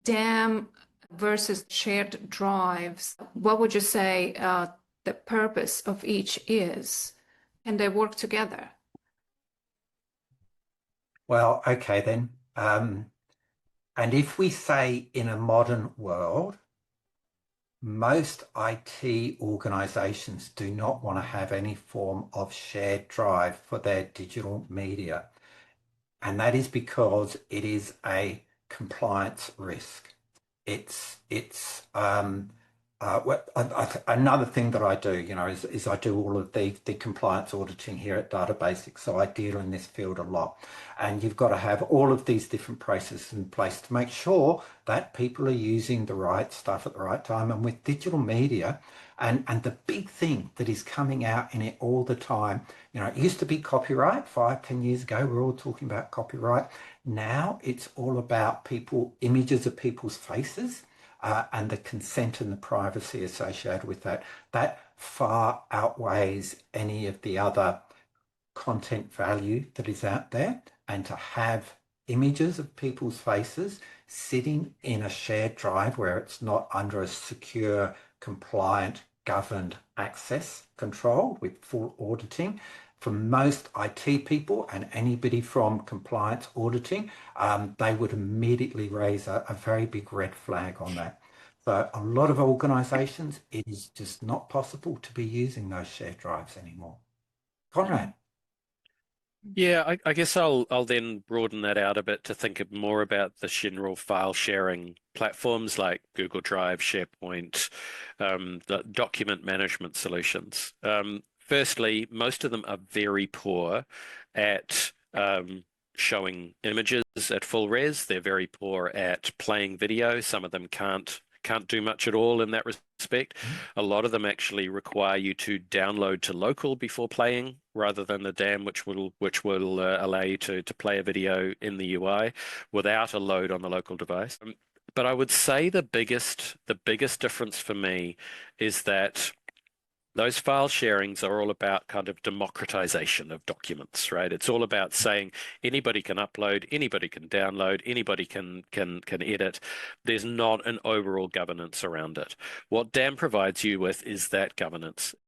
DAM versus shared drives, what would you say the purpose of each is? Can they work together? Well, okay then. And if we say in a modern world, most IT organizations do not want to have any form of shared drive for their digital media. And that is because it is a compliance risk. Another thing that I do, is I do all of the compliance auditing here at Databasics. So I deal in this field a lot. And you've got to have all of these different processes in place to make sure that people are using the right stuff at the right time. And with digital media, and the big thing that is coming out in it all the time, it used to be copyright 5, 10 years ago. We're all talking about copyright. Now it's all about images of people's faces, and the consent and the privacy associated with that. That far outweighs any of the other content value that is out there. And to have images of people's faces sitting in a shared drive where it's not under a secure, compliant, governed access control with full auditing, for most IT people and anybody from compliance auditing, they would immediately raise a very big red flag on that. So a lot of organizations, it is just not possible to be using those shared drives anymore. Conrad. Yeah, I guess I'll then broaden that out a bit to think more about the general file sharing platforms like Google Drive, SharePoint, the document management solutions. Firstly, most of them are very poor at showing images at full res. They're very poor at playing video. Some of them can't do much at all in that respect. A lot of them actually require you to download to local before playing, rather than the DAM, which will allow you to play a video in the UI without a load on the local device. But I would say the biggest difference for me is that those file sharings are all about kind of democratization of documents, right? It's all about saying anybody can upload, anybody can download, anybody can edit. There's not an overall governance around it. What DAM provides you with is that governance.